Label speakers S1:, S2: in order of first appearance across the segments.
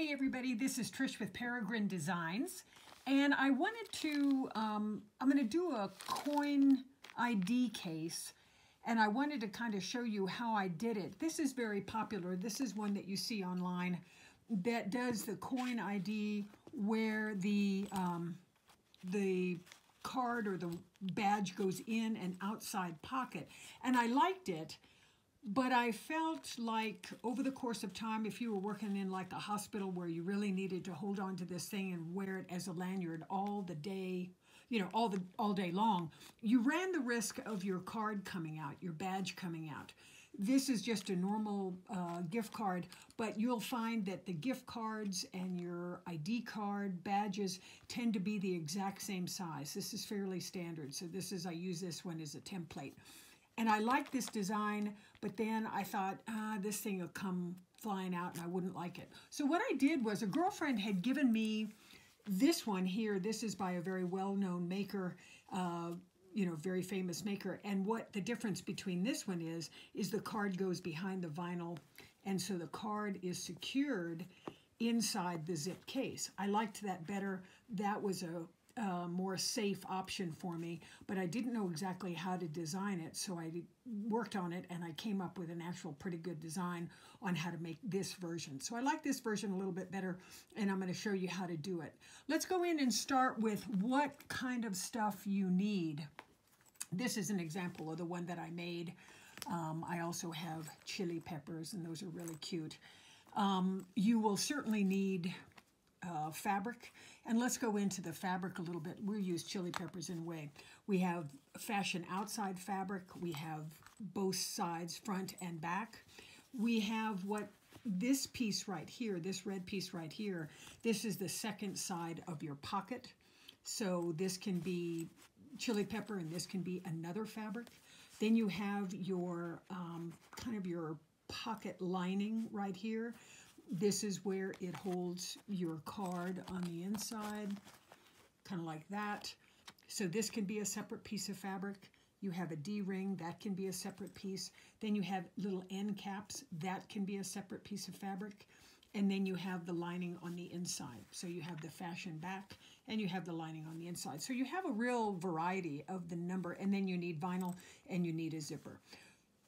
S1: Hey everybody, this is Trish with Peregrine Designs, and I wanted to, I'm going to do a coin ID case, and I wanted to kind of show you how I did it. This is very popular. This is one that you see online that does the coin ID where the card or the badge goes in an outside pocket, and I liked it. But I felt like over the course of time, if you were working in like a hospital where you really needed to hold on to this thing and wear it as a lanyard all the day, you know, all day long, you ran the risk of your card coming out, your badge coming out. This is just a normal gift card, but you'll find that the gift cards and your ID card badges tend to be the exact same size. This is fairly standard. So I use this one as a template. And I like this design, but then I thought, this thing will come flying out and I wouldn't like it. So what I did was a girlfriend had given me this one here. This is by a very well-known maker, very famous maker. And what the difference between this one is the card goes behind the vinyl. And so the card is secured inside the zip case. I liked that better. That was a more safe option for me, but I didn't know exactly how to design it, so I worked on it and I came up with an actual pretty good design on how to make this version. So I like this version a little bit better, and I'm going to show you how to do it. Let's go in and start with what kind of stuff you need. This is an example of the one that I made. I also have chili peppers, and those are really cute. You will certainly need fabric, and let's go into the fabric a little bit. We'll use chili peppers in a way. We have fashion outside fabric. We have both sides, front and back. We have this piece right here, this red piece right here, this is the second side of your pocket. So this can be chili pepper and this can be another fabric. Then you have your kind of your pocket lining right here. This is where it holds your card on the inside, kind of like that. So this can be a separate piece of fabric. You have a D-ring, that can be a separate piece. Then you have little end caps, that can be a separate piece of fabric. And then you have the lining on the inside. So you have the fashion back and you have the lining on the inside. So you have a real variety of the number, and then you need vinyl and you need a zipper.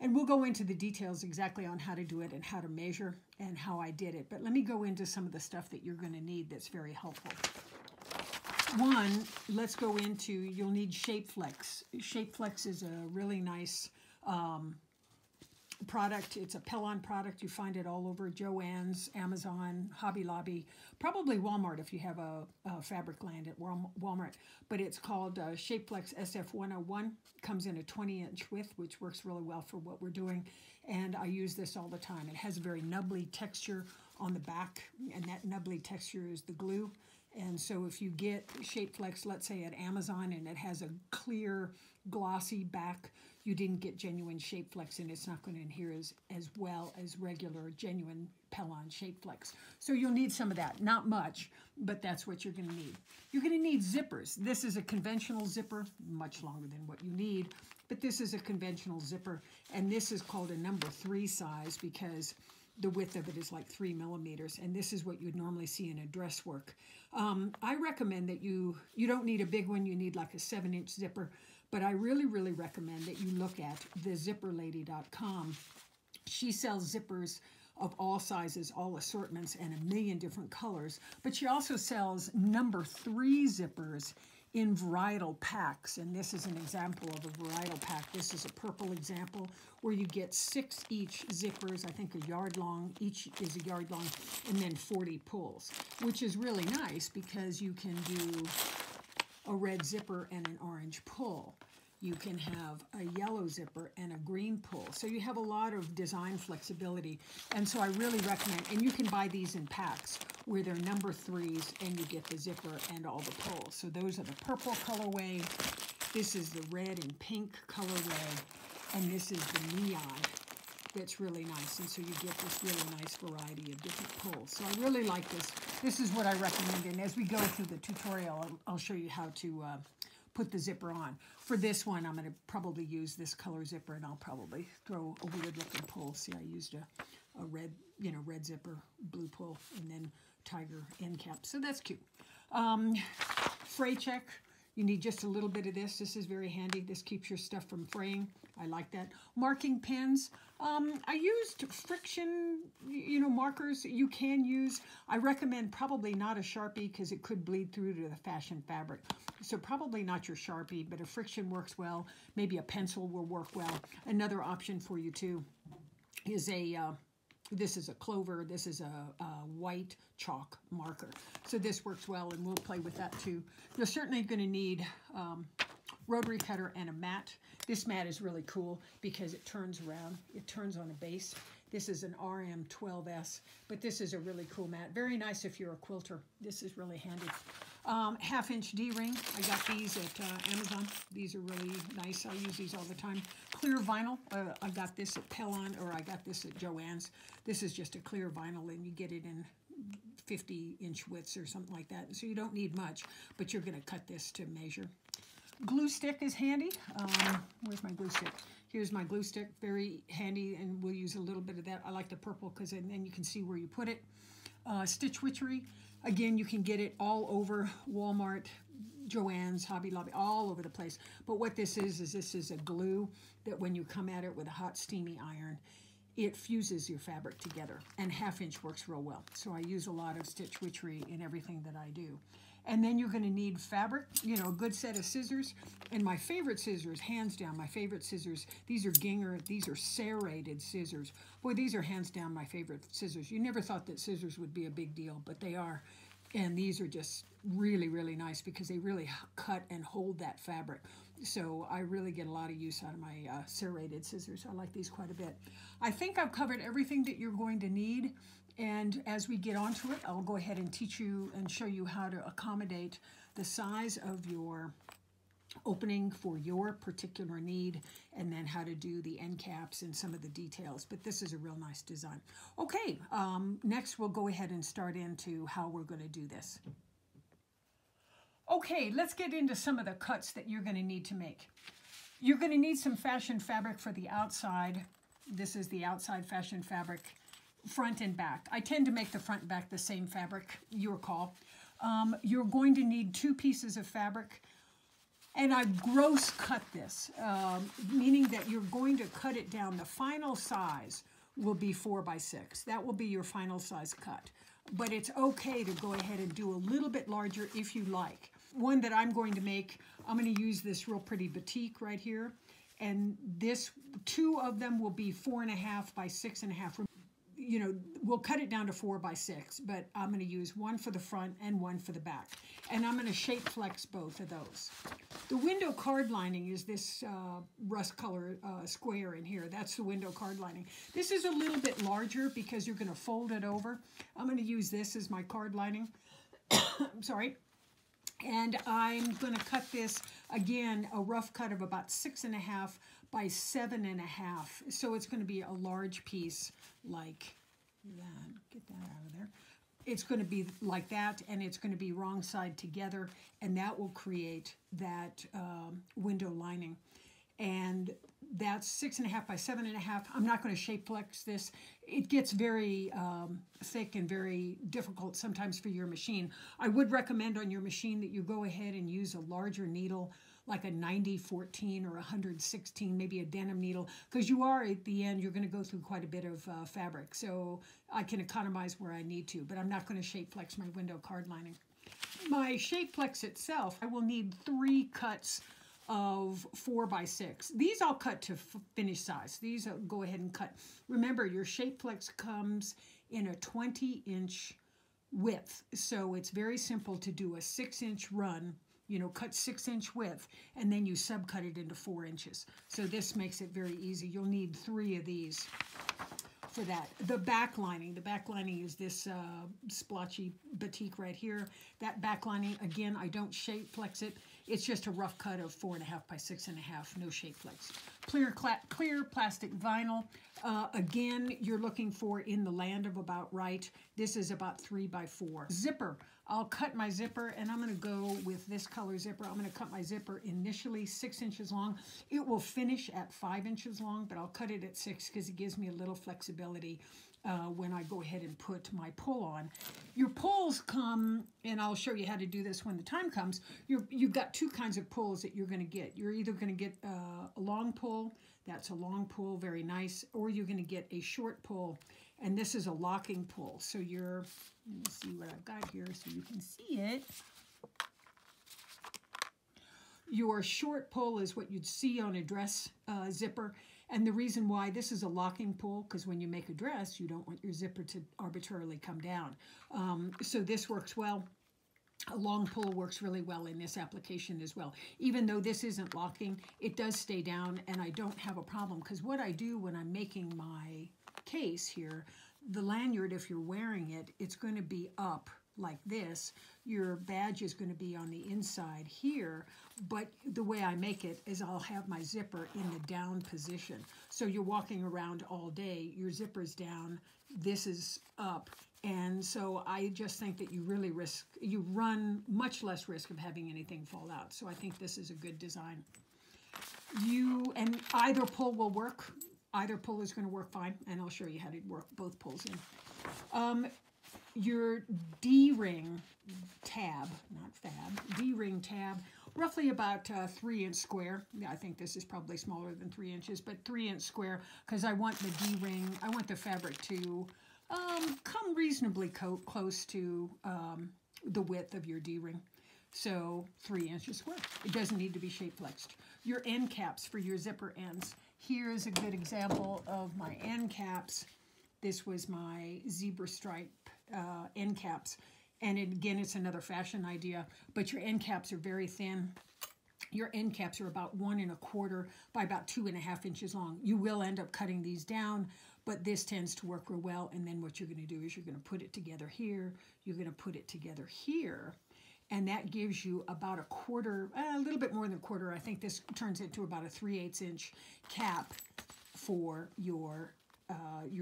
S1: And we'll go into the details exactly on how to do it and how to measure and how I did it. But let me go into some of the stuff that you're going to need that's very helpful. One, let's go into, you'll need Shapeflex. Shapeflex is a really nice product. It's a Pellon product. You find it all over Joann's, Amazon, Hobby Lobby, probably Walmart if you have a fabric land at Walmart. But it's called Shapeflex SF101. Comes in a 20-inch width, which works really well for what we're doing. And I use this all the time. It has a very nubbly texture on the back, and that nubbly texture is the glue. And so if you get Shapeflex, let's say at Amazon, and it has a clear, glossy back, you didn't get genuine Shapeflex, and it's not going to adhere as well as regular, genuine Pellon Shapeflex. So you'll need some of that. Not much, but that's what you're going to need. You're going to need zippers. This is a conventional zipper, much longer than what you need, but this is a conventional zipper, and this is called a number 3 size because the width of it is like 3 millimeters, and this is what you'd normally see in a dress work. I recommend that you don't need a big one. You need like a 7-inch zipper, but I really, really recommend that you look at thezipperlady.com. She sells zippers of all sizes, all assortments, and a million different colors, but she also sells number 3 zippers in varietal packs, and this is an example of a varietal pack. This is a purple example where you get 6 each zippers, I think a yard long, each is a yard long, and then 40 pulls, which is really nice because you can do a red zipper and an orange pull. You can have a yellow zipper and a green pull. So you have a lot of design flexibility. And so I really recommend, and you can buy these in packs where they're number 3s and you get the zipper and all the pulls. So those are the purple colorway. This is the red and pink colorway. And this is the neon. That's really nice. And so you get this really nice variety of different pulls. So I really like this. This is what I recommend. And as we go through the tutorial, I'll show you how to put the zipper on. For this one, I'm going to probably use this color zipper, and I'll probably throw a weird looking pull. See, I used a red, red zipper, blue pull, and then tiger end cap. So that's cute. Fray Check. You need just a little bit of this. This is very handy. This keeps your stuff from fraying. I like that. Marking pens. I used friction, markers you can use. I recommend probably not a Sharpie because it could bleed through to the fashion fabric. So probably not your Sharpie, but a friction works well. Maybe a pencil will work well. Another option for you too is this is a clover. This is a white chalk marker. So this works well, and we'll play with that too. You're certainly going to need rotary cutter and a mat. This mat is really cool because it turns around. It turns on a base. This is an RM12S, but this is a really cool mat. Very nice if you're a quilter. This is really handy. 1/2-inch D-ring. I got these at Amazon. These are really nice. I use these all the time. Clear vinyl. I got this at Pellon, or I got this at Joann's. This is just a clear vinyl, and you get it in 50-inch widths or something like that. So you don't need much, but you're going to cut this to measure. Glue stick is handy. Where's my glue stick? Here's my glue stick. Very handy, and we'll use a little bit of that. I like the purple because then you can see where you put it. Stitch Witchery. Again, you can get it all over Walmart, Joann's, Hobby Lobby, all over the place. But what this is this is a glue that when you come at it with a hot steamy iron, it fuses your fabric together. And 1/2-inch works real well. So I use a lot of Stitch Witchery in everything that I do. And then you're going to need fabric, a good set of scissors. And my favorite scissors, hands down, my favorite scissors, these are Ginger, these are serrated scissors. Boy, these are hands down my favorite scissors. You never thought that scissors would be a big deal, but they are. And these are just really, really nice because they really cut and hold that fabric. So I really get a lot of use out of my serrated scissors. I like these quite a bit. I think I've covered everything that you're going to need. And as we get onto it, I'll go ahead and teach you and show you how to accommodate the size of your opening for your particular need, and then how to do the end caps and some of the details. But this is a real nice design. Okay, next we'll go ahead and start into how we're going to do this. Okay, let's get into some of the cuts that you're going to need to make. You're going to need some fashion fabric for the outside. This is the outside fashion fabric, front and back. I tend to make the front and back the same fabric, your call. You're going to need 2 pieces of fabric, and I gross cut this, meaning that you're going to cut it down. The final size will be 4 by 6. That will be your final size cut. But it's okay to go ahead and do a little bit larger if you like. One that I'm going to make, I'm going to use this real pretty batik right here. And this, 2 of them will be 4.5 by 6.5. We'll cut it down to 4 by 6, but I'm going to use one for the front and one for the back. And I'm going to shape flex both of those. The window card lining is this rust color square in here. That's the window card lining. This is a little bit larger because you're going to fold it over. I'm going to use this as my card lining. Sorry. And I'm going to cut this, again, a rough cut of about 6.5 by 7.5. So it's going to be a large piece like that. Get that out of there. It's going to be like that, and it's going to be wrong side together, and that will create that window lining. And that's 6.5 by 7.5. I'm not going to shape flex this. It gets very thick and very difficult sometimes for your machine. I would recommend on your machine that you go ahead and use a larger needle, like a 90-14 or 116, maybe a denim needle, because you are at the end, you're going to go through quite a bit of fabric. So I can economize where I need to, but I'm not going to shape flex my window card lining. My shape flex itself, I will need 3 cuts of 4 by 6. These I'll cut to finish size. These I'll go ahead and cut. Remember, your shape flex comes in a 20-inch width, so it's very simple to do a 6-inch run. Cut 6-inch width, and then you subcut it into 4 inches. So this makes it very easy. You'll need 3 of these for that. The back lining is this splotchy batik right here. That back lining, again, I don't shape flex it. It's just a rough cut of 4.5 by 6.5, no shape flex. Clear plastic vinyl. Again, you're looking for in the land of about right. This is about 3 by 4. Zipper. I'll cut my zipper, and I'm going to go with this color zipper. I'm going to cut my zipper initially 6 inches long. It will finish at 5 inches long, but I'll cut it at 6 because it gives me a little flexibility when I go ahead and put my pull on. Your pulls come, and I'll show you how to do this when the time comes. You've got two kinds of pulls that you're going to get. You're either going to get a long pull, that's a long pull, very nice, or you're going to get a short pull, and this is a locking pull. So let me see what I've got here so you can see it. Your short pull is what you'd see on a dress zipper. And the reason why this is a locking pull, because when you make a dress, you don't want your zipper to arbitrarily come down. So this works well. A long pull works really well in this application as well. Even though this isn't locking, it does stay down, and I don't have a problem. Because what I do when I'm making my case here, the lanyard, if you're wearing it, it's going to be up like this. Your badge is going to be on the inside here, but the way I make it is I'll have my zipper in the down position. So you're walking around all day, your zipper's down, this is up, and so I just think that you run much less risk of having anything fall out. So I think this is a good design. And either pull will work. Either pull is going to work fine, and I'll show you how to work both pulls in. Your D-ring tab, not fab, D-ring tab, roughly about 3-inch square. Yeah, I think this is probably smaller than 3 inches, but 3-inch square, because I want the D-ring, I want the fabric to come reasonably close to the width of your D-ring. So 3 inches square. It doesn't need to be shape flexed. Your end caps for your zipper ends. Here's a good example of my end caps. This was my zebra stripe end caps, and again, it's another fashion idea, but your end caps are very thin. Your end caps are about 1 1/4 by about 2.5 inches long. You will end up cutting these down, but this tends to work real well. And then what you're going to do is you're going to put it together here, you're going to put it together here, and that gives you about a little bit more than a quarter. I think this turns into about a 3/8 inch cap for your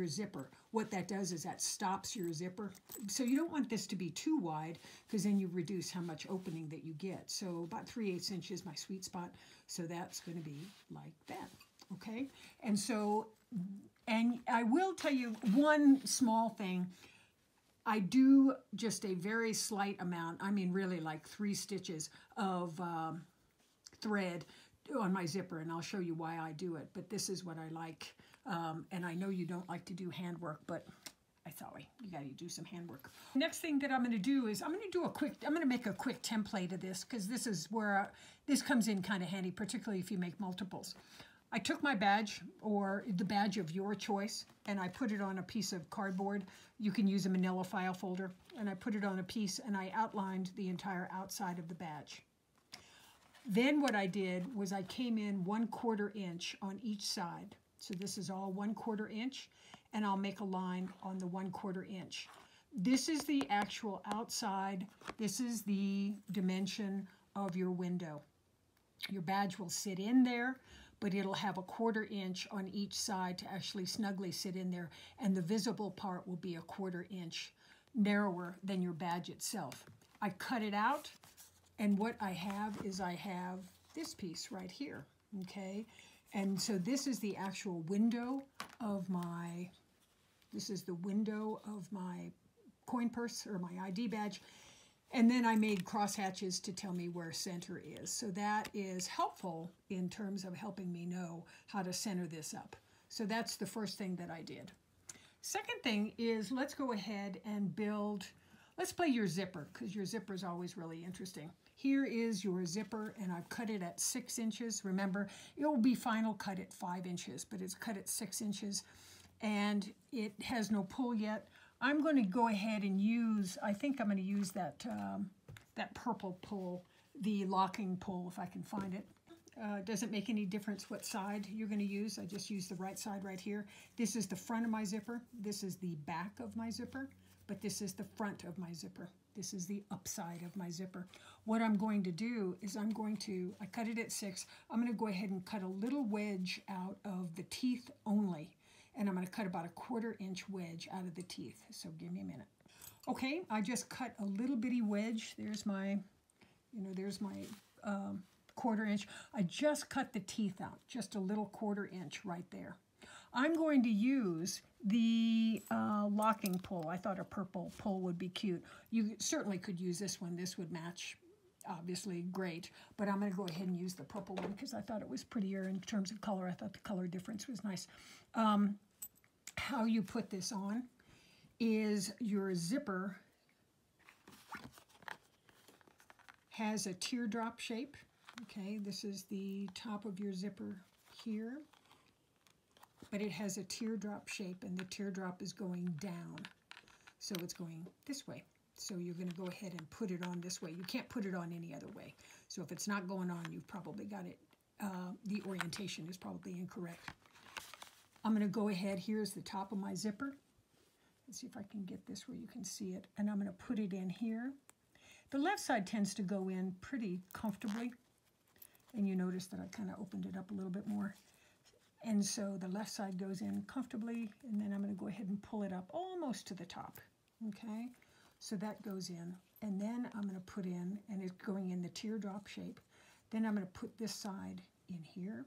S1: zipper. What that does is that stops your zipper. So you don't want this to be too wide, because then you reduce how much opening that you get. So about 3/8 inches is my sweet spot. So that's going to be like that. Okay. And so, and I will tell you one small thing. I do just a very slight amount, I mean really like 3 stitches of thread on my zipper, and I'll show you why I do it. But this is what I like. And I know you don't like to do handwork, but I thought you got to do some handwork. Next thing that I'm going to do is I'm going to make a quick template of this, because this is where this comes in kind of handy, particularly if you make multiples. I took my badge, or the badge of your choice, and I put it on a piece of cardboard. You can use a manila file folder, and I put it on a piece, and I outlined the entire outside of the badge. Then what I did was I came in 1/4 inch on each side. So this is all 1/4 inch, and I'll make a line on the 1/4 inch. This is the actual outside. This is the dimension of your window. Your badge will sit in there, but it'll have a 1/4 inch on each side to actually snugly sit in there, and the visible part will be a 1/4 inch narrower than your badge itself. I cut it out, and what I have is I have this piece right here, okay? And so this is the actual window of my, coin purse or my ID badge. And then I made crosshatches to tell me where center is. So that is helpful in terms of helping me know how to center this up. So that's the first thing that I did. Second thing is, let's go ahead and let's play your zipper, because your zipper is always really interesting. Here is your zipper, and I've cut it at 6 inches. Remember, it will be final cut at 5 inches, but it's cut at 6 inches, and it has no pull yet. I'm going to go ahead and I think I'm going to use that purple pull, the locking pull, if I can find it. Doesn't make any difference what side you're going to use. I just use the right side right here. This is the front of my zipper. This is the back of my zipper, but this is the front of my zipper. This is the upside of my zipper. What I'm going to do is I cut it at 6. I'm going to go ahead and cut a little wedge out of the teeth only. And I'm going to cut about a 1/4 inch wedge out of the teeth. So give me a minute. Okay, I just cut a little bitty wedge. There's my 1/4 inch. I just cut the teeth out, just a little 1/4 inch right there. I'm going to use the locking pull. I thought a purple pull would be cute. You certainly could use this one. This would match, obviously, great. But I'm going to go ahead and use the purple one because I thought it was prettier in terms of color. I thought the color difference was nice. How you put this on is your zipper has a teardrop shape. Okay, this is the top of your zipper here, but it has a teardrop shape, and the teardrop is going down. So it's going this way. So you're going to go ahead and put it on this way. You can't put it on any other way. So if it's not going on, you've probably got it, the orientation is probably incorrect. I'm going to go ahead, here's the top of my zipper. Let's see if I can get this where you can see it. And I'm going to put it in here. The left side tends to go in pretty comfortably. And you notice that I kind of opened it up a little bit more. And so the left side goes in comfortably, and then I'm going to go ahead and pull it up almost to the top. Okay, so that goes in. And then I'm going to put in, and it's going in the teardrop shape. Then I'm going to put this side in here.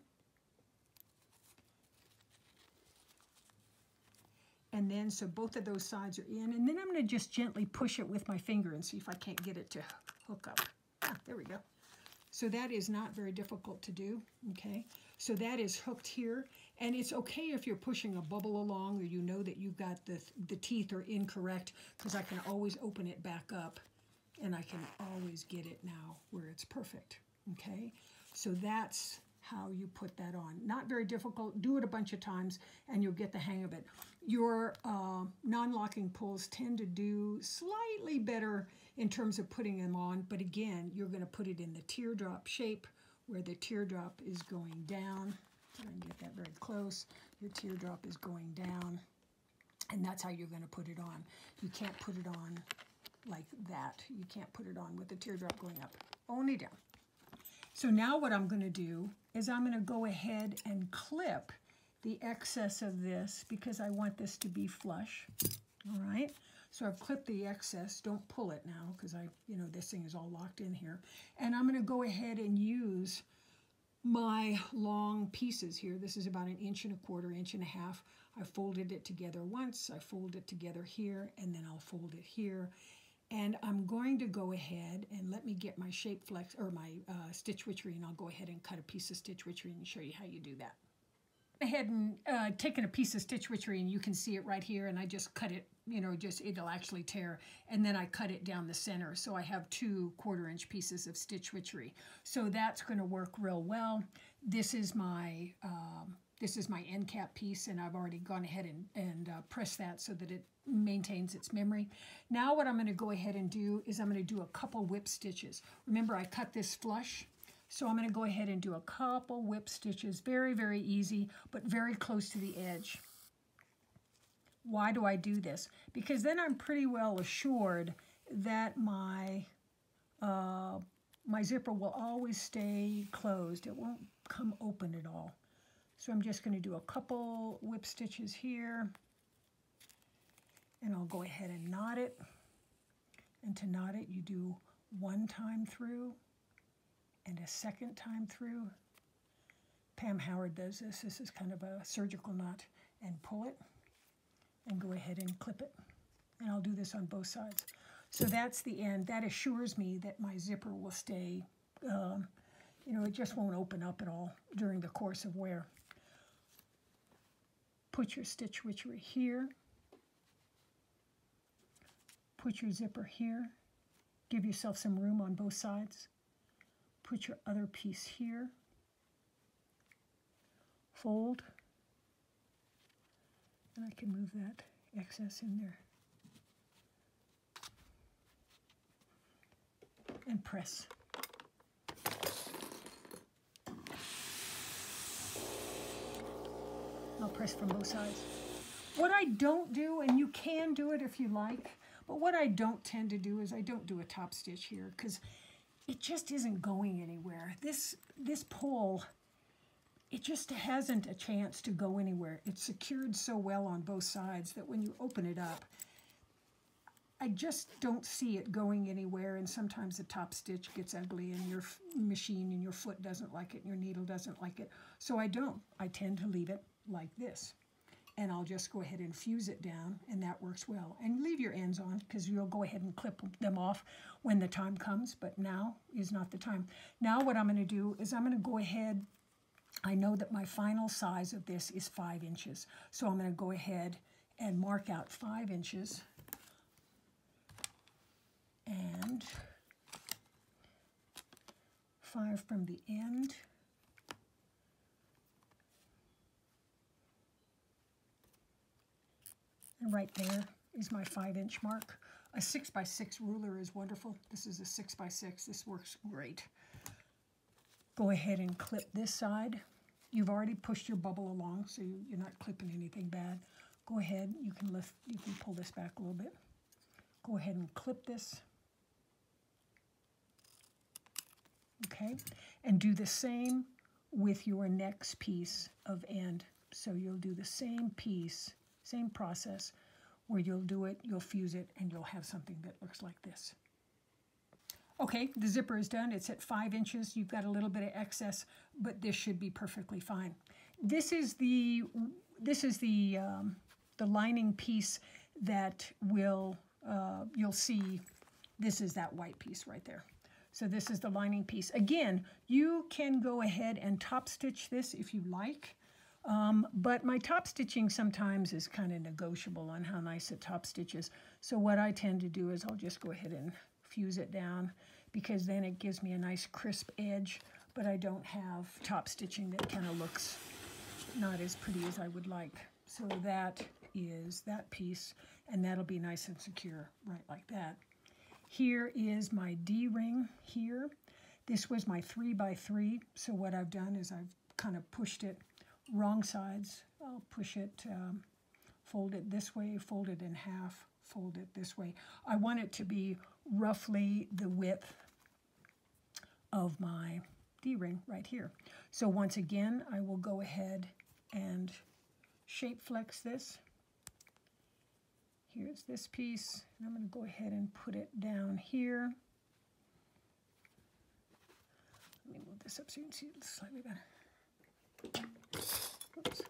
S1: And then, so both of those sides are in. And then I'm going to just gently push it with my finger and see if I can't get it to hook up. Ah, there we go. So that is not very difficult to do, okay? So that is hooked here. And it's okay if you're pushing a bubble along or you know that you've got the teeth are incorrect, because I can always open it back up and I can always get it now where it's perfect, okay? So that's how you put that on. Not very difficult. Do it a bunch of times and you'll get the hang of it. Your non-locking pulls tend to do slightly better in terms of putting them on, but again, you're going to put it in the teardrop shape where the teardrop is going down. Try and get that very close. Your teardrop is going down, and that's how you're going to put it on. You can't put it on like that. You can't put it on with the teardrop going up, only down. So now what I'm going to do is I'm going to go ahead and clip the excess of this because I want this to be flush. All right. So I've clipped the excess. Don't pull it now because this thing is all locked in here. And I'm going to go ahead and use my long pieces here. This is about 1 1/4 inches, 1.5 inches. I folded it together once. I fold it together here, and then I'll fold it here. And I'm going to go ahead and let me get my shape flex or my stitch witchery, and I'll go ahead and cut a piece of stitch witchery and show you how you do that. Ahead and taken a piece of stitch witchery, and you can see it right here, and I just cut it, it'll actually tear, and then I cut it down the center, so I have 2 1/4-inch pieces of stitch witchery. So that's going to work real well. This is my end cap piece, and I've already gone ahead and pressed that so that it maintains its memory. Now what I'm going to go ahead and do is I'm going to do a couple whip stitches. Remember, I cut this flush. So I'm going to go ahead and do a couple whip stitches. Very, very easy, but very close to the edge. Why do I do this? Because then I'm pretty well assured that my zipper will always stay closed. It won't come open at all. So I'm just going to do a couple whip stitches here. And I'll go ahead and knot it. And to knot it, you do 1 time through and a 2nd time through. Pam Howard does this. This is kind of a surgical knot. And pull it and go ahead and clip it. And I'll do this on both sides. So that's the end. That assures me that my zipper will stay, it just won't open up at all during the course of wear. Put your stitch witchery here. Put your zipper here. Give yourself some room on both sides. Put your other piece here. Fold. And I can move that excess in there. And press. I'll press from both sides. What I don't do, and you can do it if you like, but what I don't tend to do is I don't do a top stitch here because it just isn't going anywhere. This pull, it just hasn't a chance to go anywhere. It's secured so well on both sides that when you open it up, I just don't see it going anywhere, and sometimes the top stitch gets ugly and your machine and your foot doesn't like it and your needle doesn't like it. So I don't. I tend to leave it like this. and I'll just go ahead and fuse it down, and that works well. And leave your ends on, because you'll go ahead and clip them off when the time comes, but now is not the time. Now what I'm going to do is I'm going to go ahead, I know that my final size of this is 5 inches, so I'm going to go ahead and mark out 5 inches, and 5 from the end. And right there is my 5-inch mark. A 6x6 ruler is wonderful. This is a 6x6. This works great. Go ahead and clip this side. You've already pushed your bubble along, so you're not clipping anything bad. Go ahead. You can pull this back a little bit. Go ahead and clip this. Okay, and do the same with your next piece of end. So you'll do the same piece, same process, where you'll do it, you'll fuse it, and you'll have something that looks like this. Okay, the zipper is done. It's at 5 inches. You've got a little bit of excess, but this should be perfectly fine. This is the lining piece that will you'll see. This is that white piece right there. So this is the lining piece. Again, you can go ahead and top stitch this if you like. But my top stitching sometimes is kind of negotiable on how nice a top stitch is. So what I tend to do is I'll just go ahead and fuse it down, because then it gives me a nice crisp edge, but I don't have top stitching that kind of looks not as pretty as I would like. So that is that piece, and that'll be nice and secure right like that. Here is my D-ring here. This was my 3x3, so what I've done is I've kind of pushed it wrong sides. I'll push it, fold it this way, fold it in half, fold it this way. I want it to be roughly the width of my D-ring right here. So once again, I will go ahead and shape flex this. Here's this piece, and I'm going to go ahead and put it down here. Let me move this up so you can see it slightly better. Oops.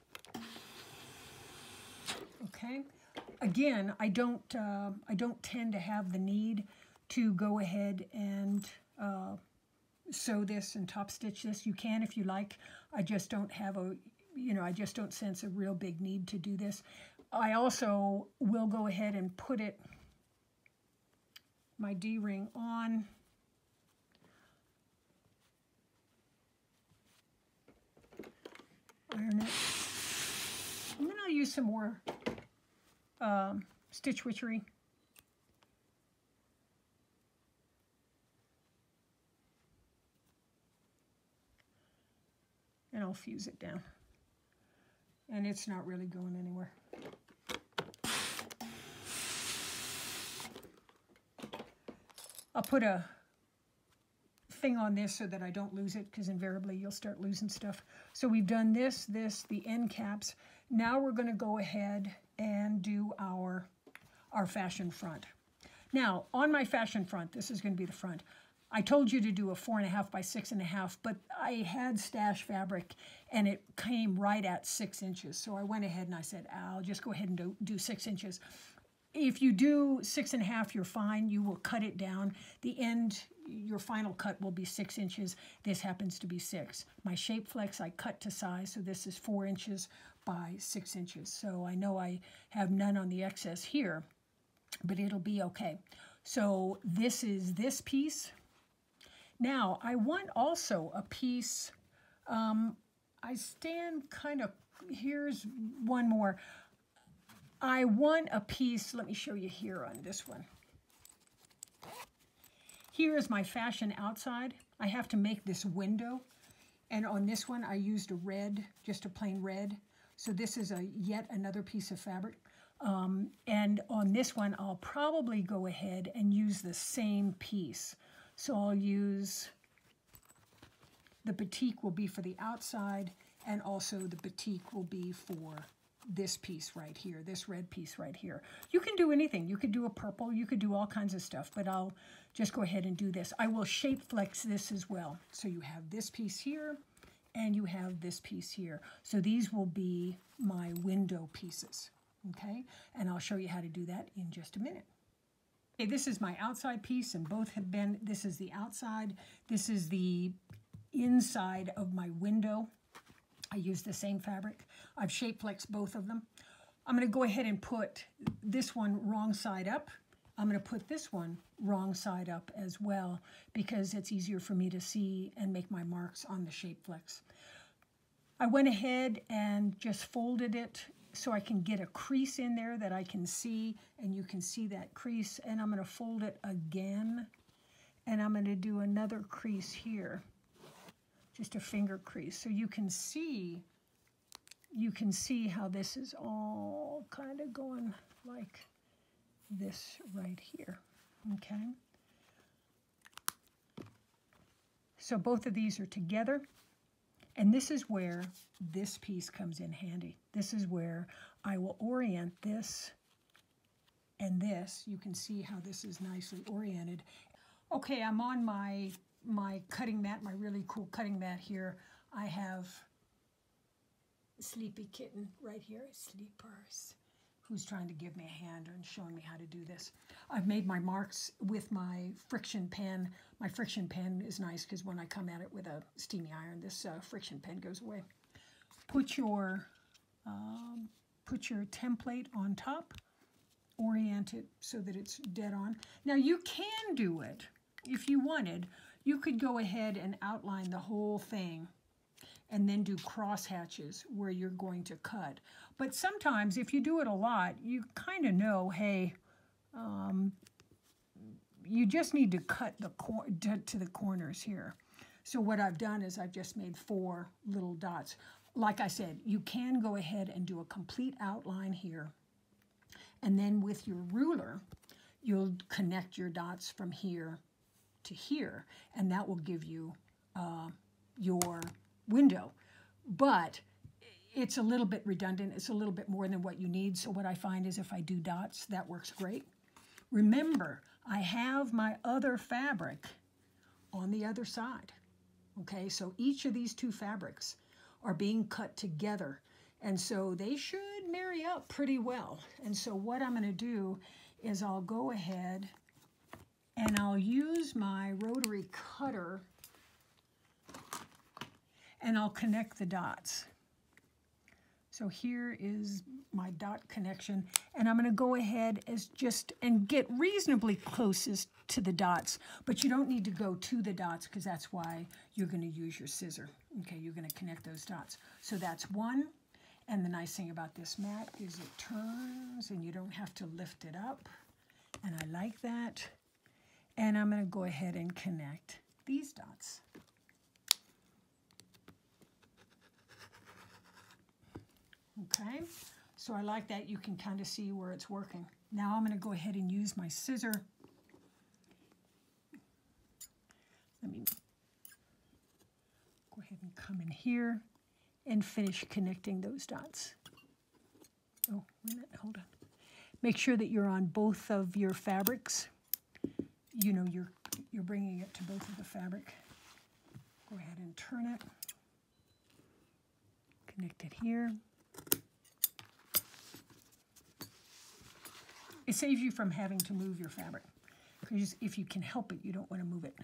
S1: Okay. Again, I don't tend to have the need to go ahead and sew this and top stitch this. You can if you like. I just don't have I just don't sense a real big need to do this. I also will go ahead and put my D-ring on. Iron it. And then I'll use some more stitch witchery. And I'll fuse it down. And it's not really going anywhere. I'll put a thing on this so that I don't lose it, because invariably you'll start losing stuff. So we've done this, the end caps. Now we're going to go ahead and do our fashion front. Now, on my fashion front, this is going to be the front. I told you to do a 4.5 by 6.5, but I had stash fabric and it came right at 6 inches. So I went ahead and I said, I'll just go ahead and do 6 inches. If you do 6.5, you're fine. You will cut it down. The end, your final cut will be 6 inches. This happens to be 6. My shape flex, I cut to size, so this is 4 inches by 6 inches. So I know I have none on the excess here, but it'll be okay. So this is this piece. Now, I want also a piece, I stand kind of, here's one more. I want a piece, let me show you here on this one. Here is my fashion outside. I have to make this window. And on this one, I used a red, just a plain red. So this is yet another piece of fabric. And on this one, I'll probably go ahead and use the same piece. So I'll use, the batik will be for the outside, and also the batik will be for this piece right here, this red piece right here. You can do anything. You could do a purple, you could do all kinds of stuff, but I'll just go ahead and do this. I will shape flex this as well. So you have this piece here, and you have this piece here. So these will be my window pieces, okay? And I'll show you how to do that in just a minute. Okay, this is my outside piece, and both have been, this is the outside, this is the inside of my window. I use the same fabric. I've shape flexed both of them. I'm going to go ahead and put this one wrong side up. I'm going to put this one wrong side up as well because it's easier for me to see and make my marks on the shape flex. I went ahead and just folded it so I can get a crease in there that I can see, and you can see that crease, and I'm going to fold it again, and I'm going to do another crease here, just a finger crease, so you can see how this is all kind of going like this right here, okay? So both of these are together. And this is where this piece comes in handy. This is where I will orient this and this. You can see how this is nicely oriented. Okay, I'm on my cutting mat, my really cool cutting mat here. I have Sleepy Kitten right here, Sleepers, who's trying to give me a hand and showing me how to do this. I've made my marks with my friction pen. My friction pen is nice because when I come at it with a steamy iron, this friction pen goes away. Put your template on top, orient it so that it's dead on. Now you can do it if you wanted. You could go ahead and outline the whole thing and then do cross hatches where you're going to cut. But sometimes if you do it a lot, you kind of know, hey, you just need to cut to the corners here. So what I've done is I've just made 4 little dots. Like I said, you can go ahead and do a complete outline here. And then with your ruler, you'll connect your dots from here to here, and that will give you your window. But it's a little bit redundant. It's a little bit more than what you need. So what I find is if I do dots, that works great. Remember, I have my other fabric on the other side. Okay, so each of these 2 fabrics are being cut together. And so they should marry up pretty well. And so what I'm going to do is I'll go ahead and I'll use my rotary cutter and I'll connect the dots. So here is my dot connection, and I'm going to go ahead and get reasonably closest to the dots, but you don't need to go to the dots because that's why you're going to use your scissor. Okay, you're going to connect those dots. So that's 1, and the nice thing about this mat is it turns and you don't have to lift it up, and I like that. And I'm going to go ahead and connect these dots. Okay, so I like that. You can kind of see where it's working. Now I'm going to go ahead and use my scissor. Let me go ahead and come in here and finish connecting those dots. Oh, wait a minute, hold on. Make sure that you're on both of your fabrics. You know, you're bringing it to both of the fabric. Go ahead and turn it. Connect it here. It saves you from having to move your fabric, because if you can help it, you don't want to move it.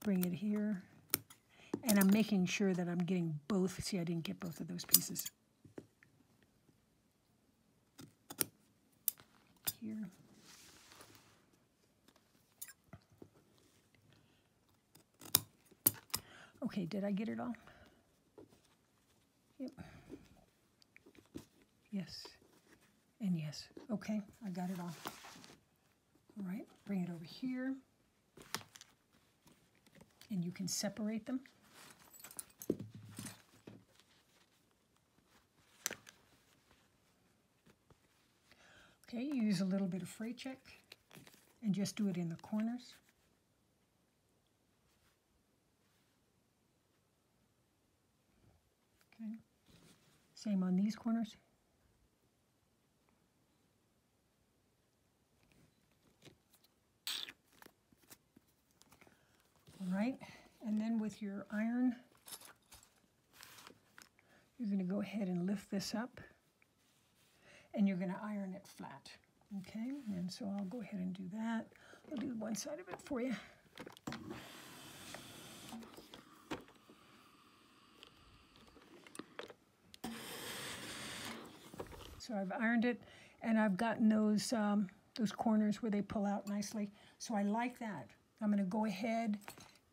S1: Bring it here, and I'm making sure that I'm getting both. See, I didn't get both of those pieces. Here. Okay, did I get it all? Yep. Yes. And yes. Okay, I got it all. All right, bring it over here. And you can separate them. Okay, use a little bit of Fray Check and just do it in the corners. Okay, same on these corners. All right, and then with your iron, you're going to go ahead and lift this up, and you're going to iron it flat. Okay, and so I'll go ahead and do that. I'll do one side of it for you. So I've ironed it, and I've gotten those corners where they pull out nicely. So I like that. I'm going to go ahead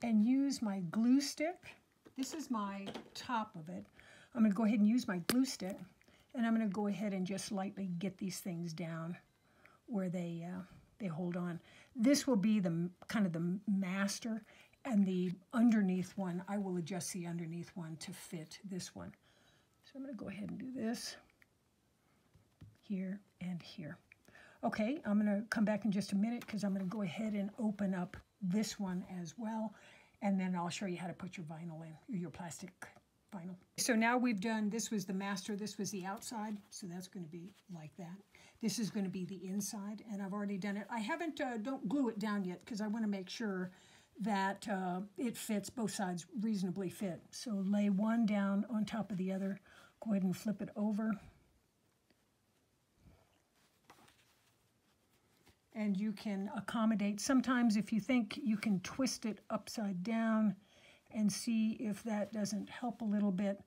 S1: and use my glue stick. This is my top of it. I'm going to go ahead and use my glue stick, and I'm going to go ahead and just lightly get these things down where they hold on. This will be the kind of the master, and the underneath one, I will adjust the underneath one to fit this one. So I'm going to go ahead and do this here and here. Okay, I'm going to come back in just a minute because I'm going to go ahead and open up this one as well, and then I'll show you how to put your vinyl in, your plastic vinyl. So now we've done, this was the master, this was the outside, so that's going to be like that. This is going to be the inside, and I've already done it. I haven't, don't glue it down yet because I want to make sure that it fits, both sides reasonably fit. So lay one down on top of the other, go ahead and flip it over. And you can accommodate, sometimes if you think you can twist it upside down and see if that doesn't help a little bit.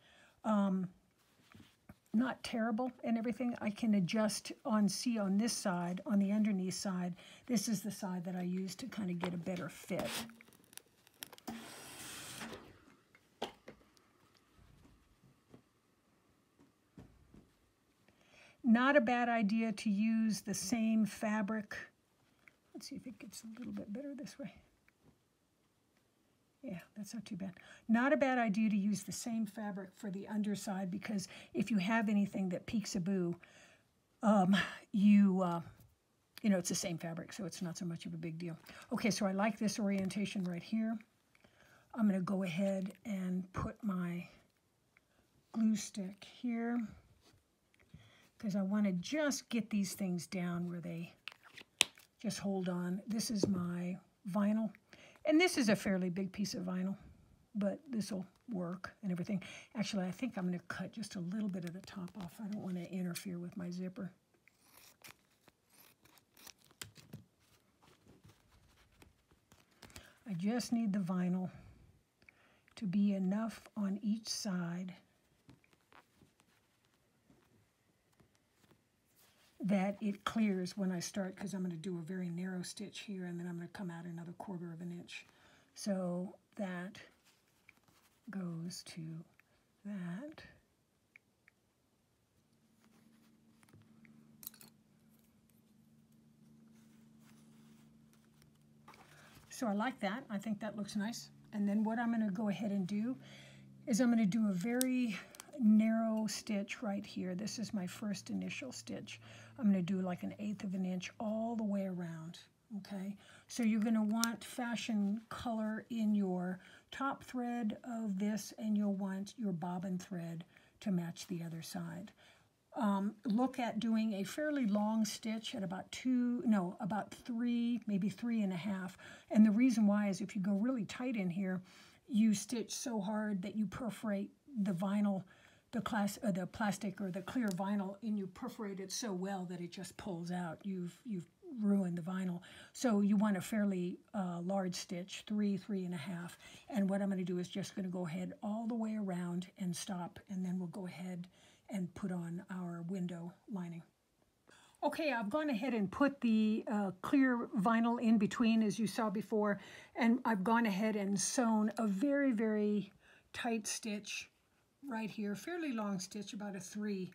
S1: Not terrible and everything. I can adjust on this side, on the underneath side. This is the side that I use to kind of get a better fit. Not a bad idea to use the same fabric. Let's see if it gets a little bit better this way. Yeah, that's not too bad. Not a bad idea to use the same fabric for the underside, because if you have anything that peekaboo, you know, it's the same fabric, so it's not so much of a big deal. Okay, so I like this orientation right here. I'm going to go ahead and put my glue stick here because I want to just get these things down where they just hold on. This is my vinyl, and this is a fairly big piece of vinyl, but this will work and everything. Actually, I think I'm going to cut just a little bit of the top off. I don't want to interfere with my zipper. I just need the vinyl to be enough on each side that it clears when I start, because I'm going to do a very narrow stitch here, and then I'm going to come out another 1/4 of an inch. So that goes to that. So I like that. I think that looks nice. And then what I'm going to go ahead and do is I'm going to do a very narrow stitch right here. This is my first initial stitch. I'm going to do like 1/8 of an inch all the way around. Okay, so you're going to want fashion color in your top thread of this, and you'll want your bobbin thread to match the other side. Look at doing a fairly long stitch at about 3, maybe 3.5. And the reason why is if you go really tight in here, you stitch so hard that you perforate the vinyl, the plastic or the clear vinyl, and you perforate it so well that it just pulls out. You've ruined the vinyl. So you want a fairly large stitch, 3.5. And what I'm going to do is just going to go ahead all the way around and stop, and then we'll go ahead and put on our window lining. Okay, I've gone ahead and put the clear vinyl in between, as you saw before, and I've gone ahead and sewn a very, very tight stitch right here, fairly long stitch, about a 3,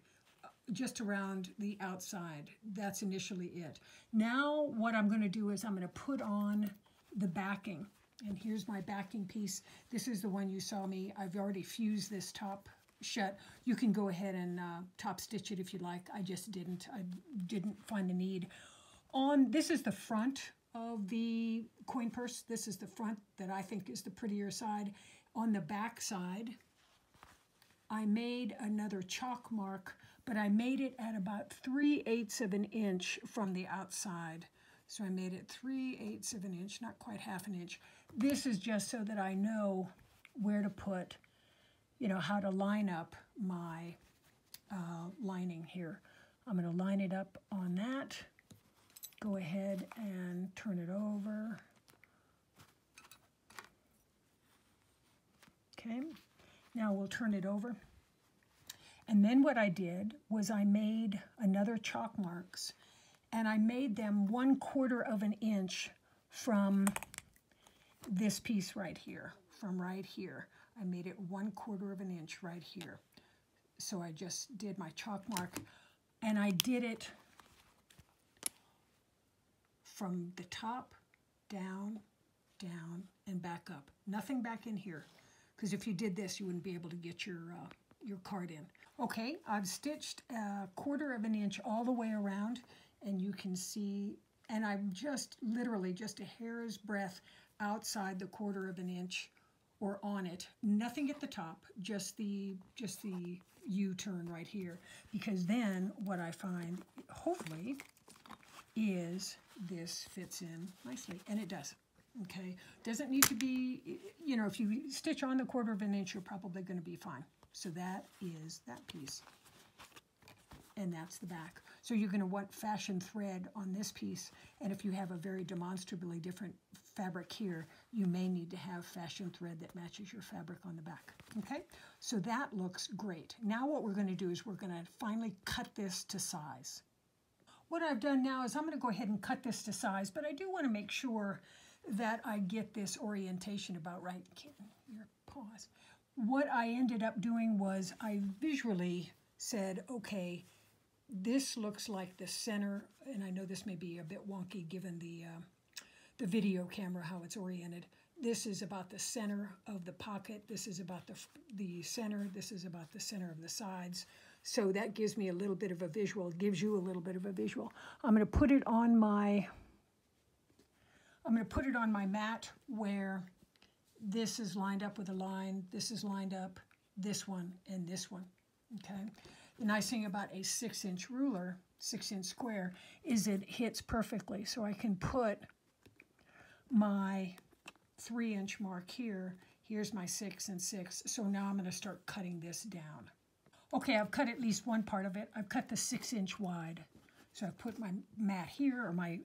S1: just around the outside. That's initially it. Now what I'm going to do is I'm going to put on the backing, and here's my backing piece. This is the one you saw me. I've already fused this top shut. You can go ahead and top stitch it if you like. I just didn't. I didn't find the need. This is the front of the coin purse. This is the front that I think is the prettier side. On the back side, I made another chalk mark, but I made it at about 3/8 of an inch from the outside. So I made it 3/8 of an inch, not quite 1/2 inch. This is just so that I know where to put you know, how to line up my lining here. I'm going to line it up on that. Go ahead and turn it over. Okay, now we'll turn it over. And then what I did was I made another chalk marks, and I made them 1/4 of an inch from this piece right here, from right here. I made it 1/4 of an inch right here. So I just did my chalk mark, and I did it from the top, down, down, and back up. Nothing back in here, because if you did this, you wouldn't be able to get your card in. Okay, I've stitched 1/4 of an inch all the way around, and you can see, and I'm just literally just a hair's breadth outside the 1/4 of an inch or on it. Nothing at the top, just the U-turn right here. Because then what I find, hopefully, is this fits in nicely, and it does. Okay, doesn't need to be, you know, if you stitch on the 1/4 of an inch, you're probably going to be fine. So that is that piece, and that's the back. So you're going to want fashion thread on this piece, and if you have a very demonstrably different fabric here, you may need to have fashion thread that matches your fabric on the back. Okay, so that looks great. Now what we're going to do is we're going to finally cut this to size. What I've done now is I'm going to go ahead and cut this to size, but I do want to make sure that I get this orientation about right. Your pause. What I ended up doing was I visually said, okay, this looks like the center, and I know this may be a bit wonky given the video camera, how it's oriented. This is about the center of the pocket. This is about the center. This is about the center of the sides. So that gives me a little bit of a visual. It gives you a little bit of a visual. I'm going to put it on my mat where this is lined up with a line, this is lined up, this one, and this one, okay? The nice thing about a 6-inch ruler, 6-inch square, is it hits perfectly. So I can put my 3-inch mark here. Here's my 6 and 6. So now I'm going to start cutting this down. Okay, I've cut at least one part of it. I've cut the 6-inch wide. So I put my mat here, or my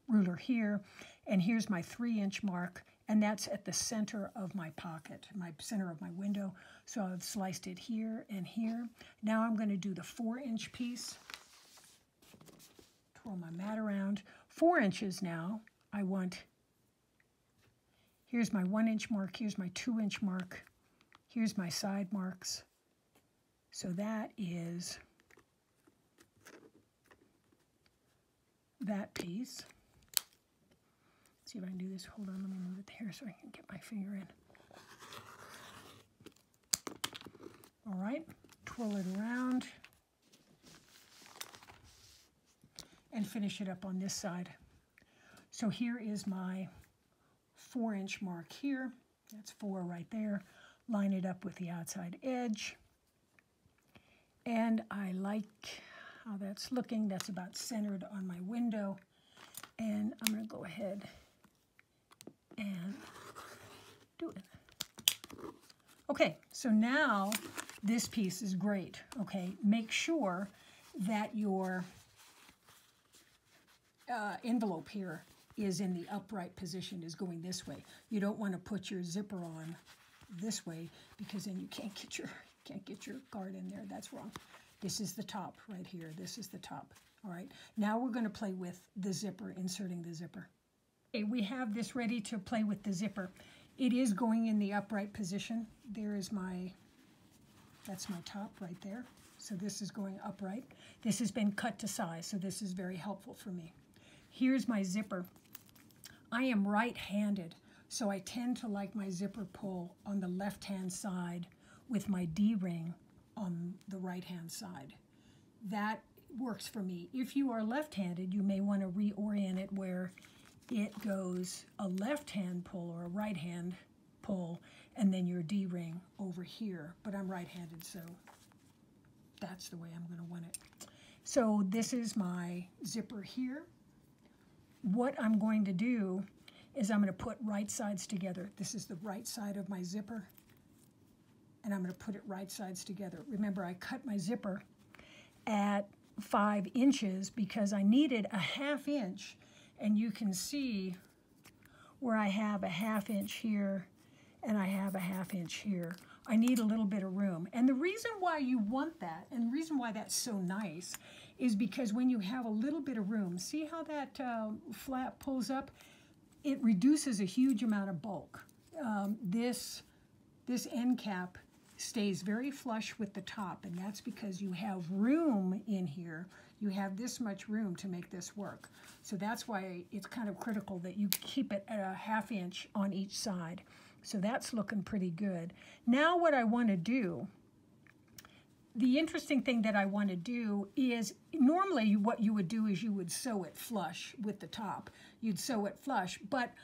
S1: ruler here, and here's my 3-inch mark, and that's at the center of my pocket, my center of my window. So I've sliced it here and here. Now I'm going to do the 4-inch piece. Twirl my mat around. 4 inches now. I want, here's my 1-inch mark, here's my 2-inch mark, here's my side marks. So that is that piece. Let's see if I can do this. Hold on, let me move it here so I can get my finger in. All right, twirl it around and finish it up on this side. So here is my 4-inch mark here. That's 4 right there. Line it up with the outside edge. And I like how that's looking. That's about centered on my window. And I'm going to go ahead and do it. Okay, so now this piece is great. Okay, make sure that your envelope here is in the upright position, is going this way. You don't want to put your zipper on this way, because then you can't get your card in there. That's wrong. This is the top right here. This is the top. All right, now we're going to play with the zipper, inserting the zipper. Okay, we have this ready to play with the zipper. It is going in the upright position. There is that's my top right there. So this is going upright. This has been cut to size, so this is very helpful for me. Here's my zipper. I am right-handed, so I tend to like my zipper pull on the left-hand side with my D-ring on the right-hand side. That works for me. If you are left-handed, you may want to reorient it where it goes a left-hand pull or a right-hand pull, and then your D-ring over here. But I'm right-handed, so that's the way I'm going to want it. So this is my zipper here. What I'm going to do is I'm going to put right sides together. This is the right side of my zipper, and I'm going to put it right sides together. Remember, I cut my zipper at 5 inches because I needed a 1/2 inch, and you can see where I have a 1/2 inch here and I have a 1/2 inch here. I need a little bit of room. And the reason why you want that, and the reason why that's so nice, is because when you have a little bit of room, see how that flap pulls up? It reduces a huge amount of bulk. This end cap stays very flush with the top, and that's because you have room in here. You have this much room to make this work. So that's why it's kind of critical that you keep it at a 1/2 inch on each side. So that's looking pretty good. Now what I want to do, the interesting thing that I want to do is, normally what you would do is you would sew it flush with the top. You'd sew it flush, but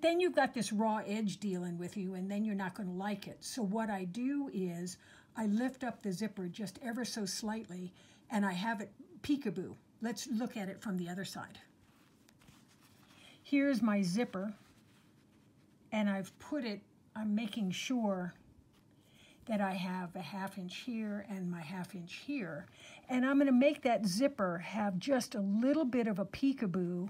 S1: then you've got this raw edge dealing with you, and then you're not going to like it. So what I do is I lift up the zipper just ever so slightly, and I have it peekaboo. Let's look at it from the other side. Here's my zipper, and I've put it, I'm making sure that I have a 1/2 inch here and my 1/2 inch here. And I'm going to make that zipper have just a little bit of a peekaboo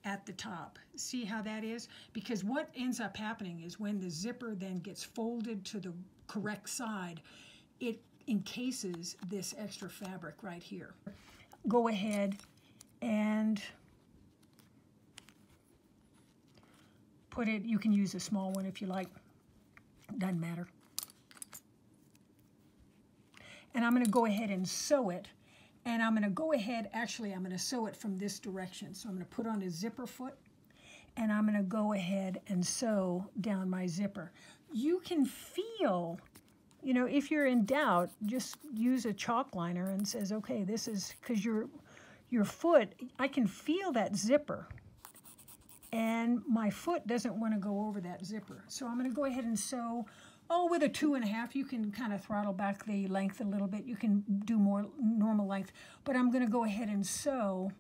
S1: at the top. See how that is? Because what ends up happening is when the zipper then gets folded to the correct side, it encases this extra fabric right here. Go ahead and put it, you can use a small one if you like, doesn't matter. And I'm going to go ahead and sew it. And I'm going to go ahead, actually I'm going to sew it from this direction. So I'm going to put on a zipper foot, and I'm going to go ahead and sew down my zipper. You can feel, you know, if you're in doubt, just use a chalk liner and says, okay, this is, because your foot, I can feel that zipper, and my foot doesn't want to go over that zipper. So I'm going to go ahead and sew. Oh, with a 2.5, you can kind of throttle back the length a little bit. You can do more normal length, but I'm going to go ahead and sew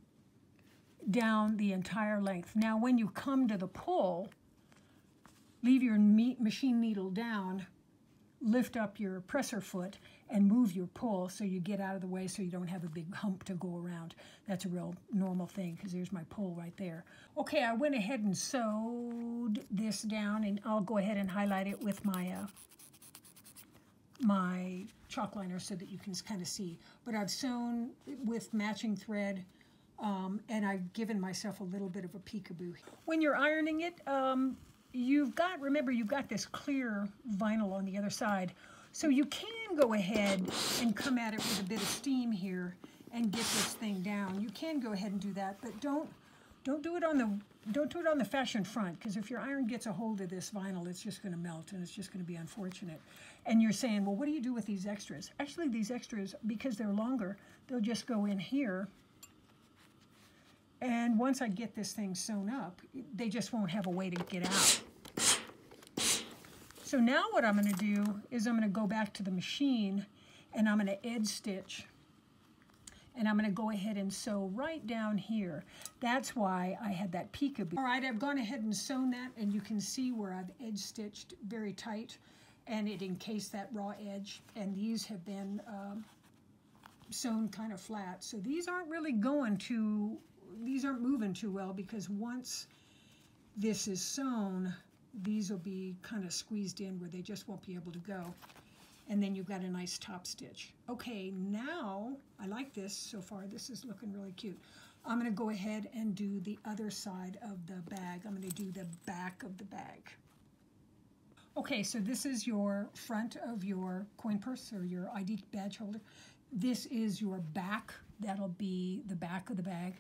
S1: down the entire length. Now, when you come to the pull, leave your machine needle down, lift up your presser foot, and move your pull so you get out of the way so you don't have a big hump to go around. That's a real normal thing because there's my pull right there. Okay, I went ahead and sewed this down, and I'll go ahead and highlight it with my my chalk liner so that you can kind of see. But I've sewn with matching thread, and I've given myself a little bit of a peekaboo. When you're ironing it, remember you've got this clear vinyl on the other side. So you can go ahead and come at it with a bit of steam here and get this thing down. You can go ahead and do that, but don't do it on the fashion front, because if your iron gets a hold of this vinyl, it's just going to melt, and it's just going to be unfortunate. And you're saying, well, what do you do with these extras? Actually, these extras, because they're longer, they'll just go in here. And once I get this thing sewn up, they just won't have a way to get out. So now what I'm going to do is I'm going to go back to the machine, and I'm going to edge stitch, and I'm going to go ahead and sew right down here. That's why I had that peekaboo. All right, I've gone ahead and sewn that, and you can see where I've edge stitched very tight, and it encased that raw edge, and these have been sewn kind of flat. So these aren't really these aren't moving too well, because once this is sewn, these will be kind of squeezed in where they just won't be able to go. And then you've got a nice top stitch. Okay, now, I like this so far. This is looking really cute. I'm going to go ahead and do the other side of the bag. I'm going to do the back of the bag. Okay, so this is your front of your coin purse or your ID badge holder. This is your back. That'll be the back of the bag.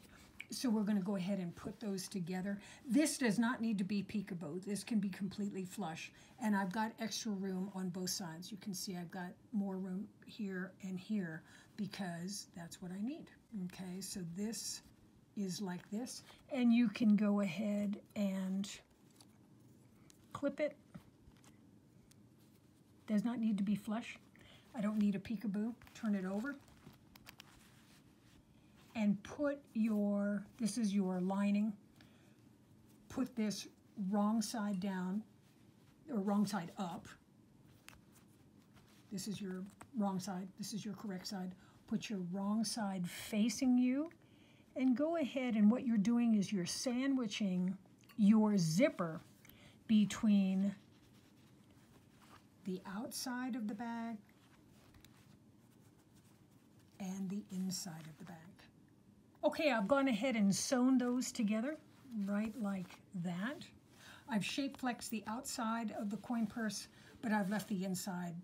S1: So we're going to go ahead and put those together. This does not need to be peekaboo. This can be completely flush. And I've got extra room on both sides. You can see I've got more room here and here because that's what I need. Okay, so this is like this. And you can go ahead and clip it. Does not need to be flush. I don't need a peekaboo. Turn it over. And put this is your lining, put this wrong side down, or wrong side up, This is your wrong side. This is your correct side. Put your wrong side facing you, and go ahead, and what you're doing is you're sandwiching your zipper between the outside of the bag and the inside of the bag. Okay, I've gone ahead and sewn those together, right like that. I've shape flexed the outside of the coin purse, but I've left the inside.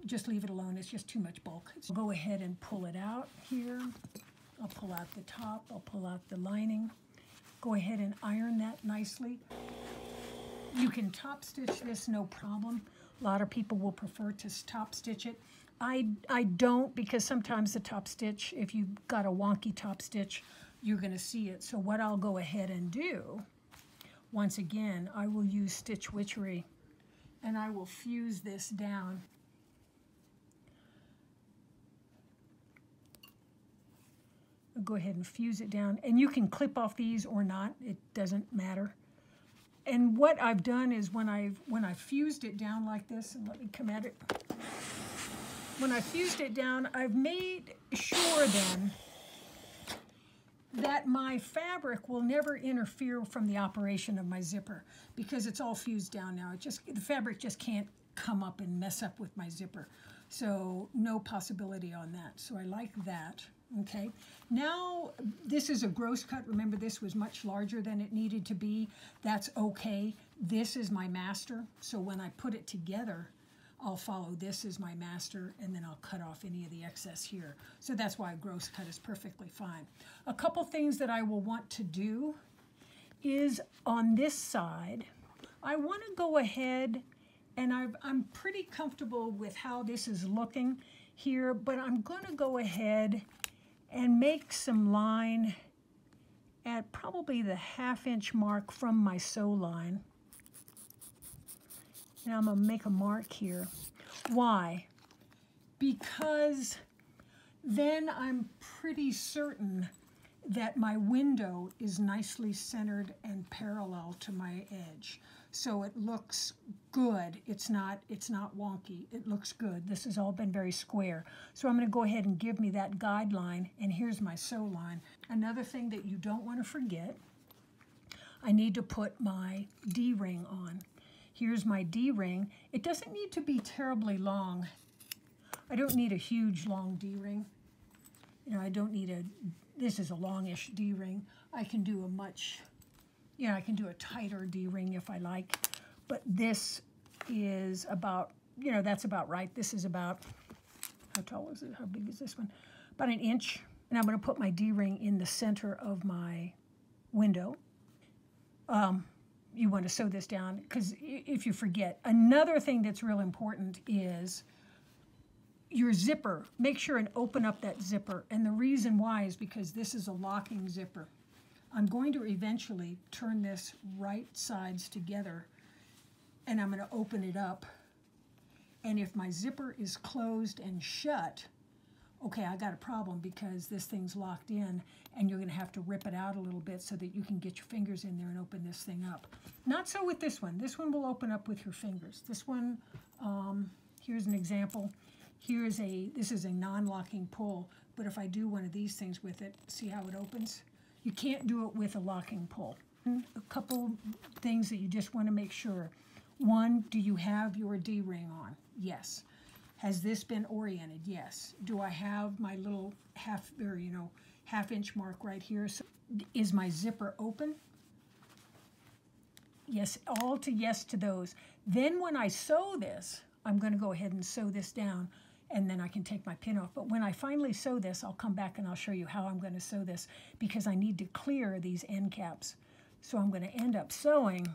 S1: Just leave it alone, it's just too much bulk. So go ahead and pull it out here. I'll pull out the top, I'll pull out the lining. Go ahead and iron that nicely. You can top stitch this, no problem. A lot of people will prefer to top stitch it. I don't, because sometimes the top stitch, if you've got a wonky top stitch, you're going to see it. So what I'll go ahead and do, once again, I will use Stitch Witchery, and I will fuse this down. I'll go ahead and fuse it down, and you can clip off these or not, it doesn't matter. And what I've done is when I fused it down like this, and let me come at it. When I fused it down, I've made sure then that my fabric will never interfere from the operation of my zipper, because it's all fused down now. The fabric just can't come up and mess up with my zipper. So no possibility on that. So I like that. Okay, now this is a gross cut. Remember, this was much larger than it needed to be. That's okay. This is my master. So when I put it together, I'll follow this as my master, and then I'll cut off any of the excess here. So that's why a gross cut is perfectly fine. A couple things that I will want to do is on this side, I want to go ahead, and I'm pretty comfortable with how this is looking here, but I'm going to go ahead and make some line at probably the 1/2 inch mark from my sew line. Now I'm going to make a mark here. Why? Because then I'm pretty certain that my window is nicely centered and parallel to my edge. So it looks good. It's not wonky. It looks good. This has all been very square. So I'm going to go ahead and give me that guideline, and here's my sew line. Another thing that you don't want to forget, I need to put my D-ring on. Here's my D-ring. It doesn't need to be terribly long. I don't need a huge long D-ring. You know, I don't need this is a longish D-ring. I can do I can do a tighter D-ring if I like. But this is about, that's about right. This is about, how tall is it? How big is this one? About 1 inch. And I'm going to put my D-ring in the center of my window. You want to sew this down, because if you forget, another thing that's real important is your zipper. Make sure and open up that zipper. And the reason why is because this is a locking zipper. I'm going to eventually turn this right sides together, and I'm going to open it up. And if my zipper is closed and shut, okay, I got a problem, because this thing's locked in, and you're going to have to rip it out a little bit so that you can get your fingers in there and open this thing up. Not so with this one. This one will open up with your fingers. This one, here's an example. This is a non-locking pull, but if I do one of these things with it, see how it opens? You can't do it with a locking pull. A couple things that you just want to make sure. One, do you have your D-ring on? Yes. Has this been oriented? Yes. Do I have my little half-inch mark right here? So is my zipper open? Yes, all to yes to those. Then when I sew this, I'm going to go ahead and sew this down, and then I can take my pin off. But when I finally sew this, I'll come back and I'll show you how I'm going to sew this, because I need to clear these end caps. So I'm going to end up sewing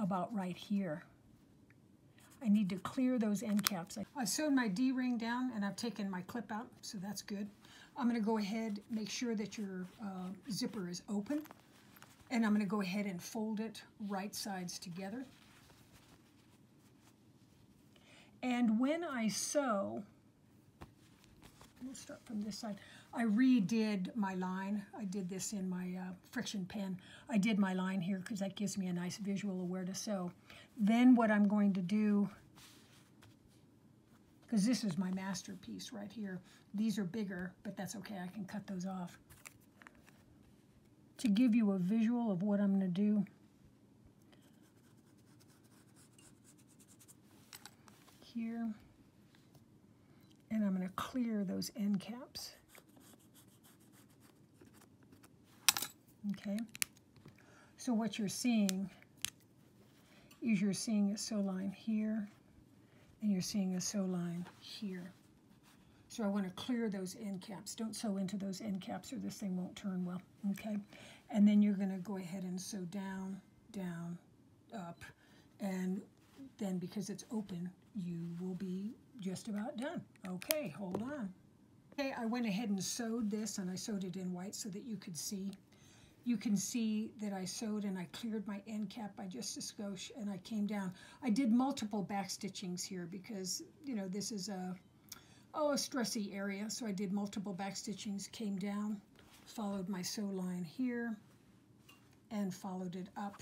S1: about right here. I need to clear those end caps. I've sewn my D-ring down, and I've taken my clip out, so that's good. I'm going to go ahead, make sure that your zipper is open, and I'm going to go ahead and fold it right sides together. And when I sew, we'll start from this side. I redid my line. I did this in my friction pen. I did my line here because that gives me a nice visual of where to sew. Then what I'm going to do because this is my masterpiece right here. These are bigger, but that's okay. I can cut those off. To give you a visual of what I'm going to do, here, and I'm going to clear those end caps. Okay, so what you're seeing is you're seeing a sew line here, and you're seeing a sew line here. So I want to clear those end caps. Don't sew into those end caps or this thing won't turn well, okay? And then you're going to go ahead and sew down, down, up, and then because it's open, you will be just about done. Okay, hold on. Okay, I went ahead and sewed this, and I sewed it in white so that you could see. You can see that I sewed and I cleared my end cap by just a skosh, and I came down. I did multiple back stitchings here because, you know, this is a stressy area, so I did multiple back stitchings, came down, followed my sew line here, and followed it up,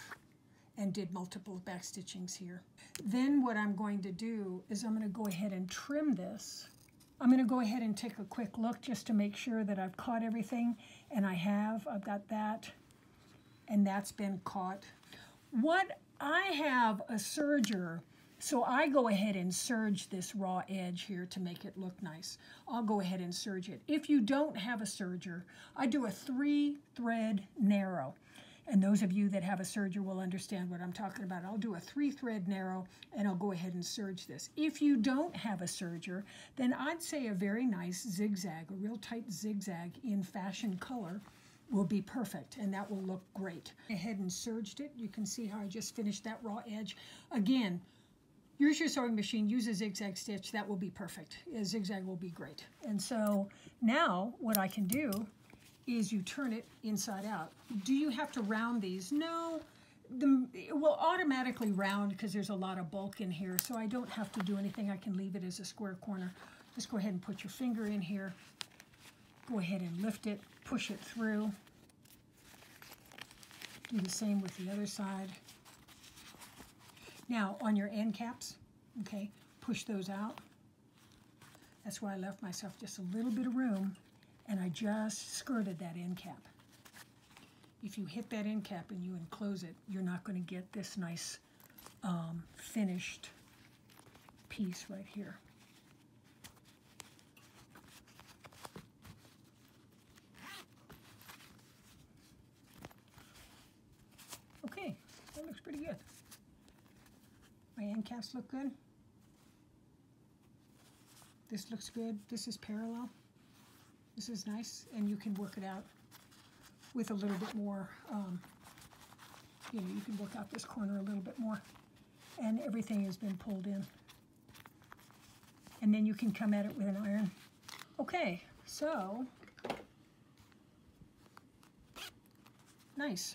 S1: and did multiple back stitchings here. Then what I'm going to do is I'm going to go ahead and trim this. I'm going to go ahead and take a quick look just to make sure that I've caught everything, and I've got that, and that's been caught. What I have a serger, so I go ahead and serge this raw edge here to make it look nice. I'll go ahead and serge it. If you don't have a serger, I do a 3-thread narrow. And those of you that have a serger will understand what I'm talking about. I'll do a 3-thread narrow, and I'll go ahead and serge this. If you don't have a serger, then I'd say a very nice zigzag, a real tight zigzag in fashion color will be perfect, and that will look great. I ahead and serged it. You can see how I just finished that raw edge. Again, use your sewing machine, use a zigzag stitch. That will be perfect. A zigzag will be great. And so now what I can do is you turn it inside out. Do you have to round these? No, it will automatically round because there's a lot of bulk in here, so I don't have to do anything. I can leave it as a square corner. Just go ahead and put your finger in here. Go ahead and lift it, push it through. Do the same with the other side. Now, on your end caps, okay, push those out. That's why I left myself just a little bit of room, and I just skirted that end cap. If you hit that end cap and you enclose it, you're not going to get this nice finished piece right here. Okay, that looks pretty good. My end caps look good. This looks good. This is parallel. This is nice, and you can work it out with a little bit more, you know, you can work out this corner a little bit more, and everything has been pulled in. And then you can come at it with an iron. Okay, so, nice.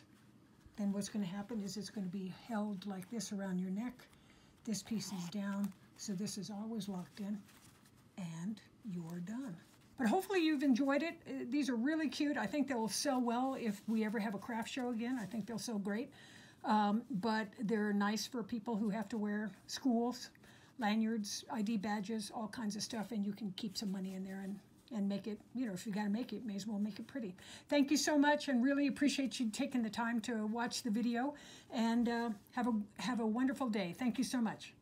S1: Then what's going to happen is it's going to be held like this around your neck. This piece is down, so this is always locked in, and you're done. But hopefully you've enjoyed it. These are really cute. I think they'll sell well if we ever have a craft show again. I think they'll sell great. But they're nice for people who have to wear schools, lanyards, ID badges, all kinds of stuff, and you can keep some money in there and make it, you know, if you got to make it, may as well make it pretty. Thank you so much, and really appreciate you taking the time to watch the video, and have a wonderful day. Thank you so much.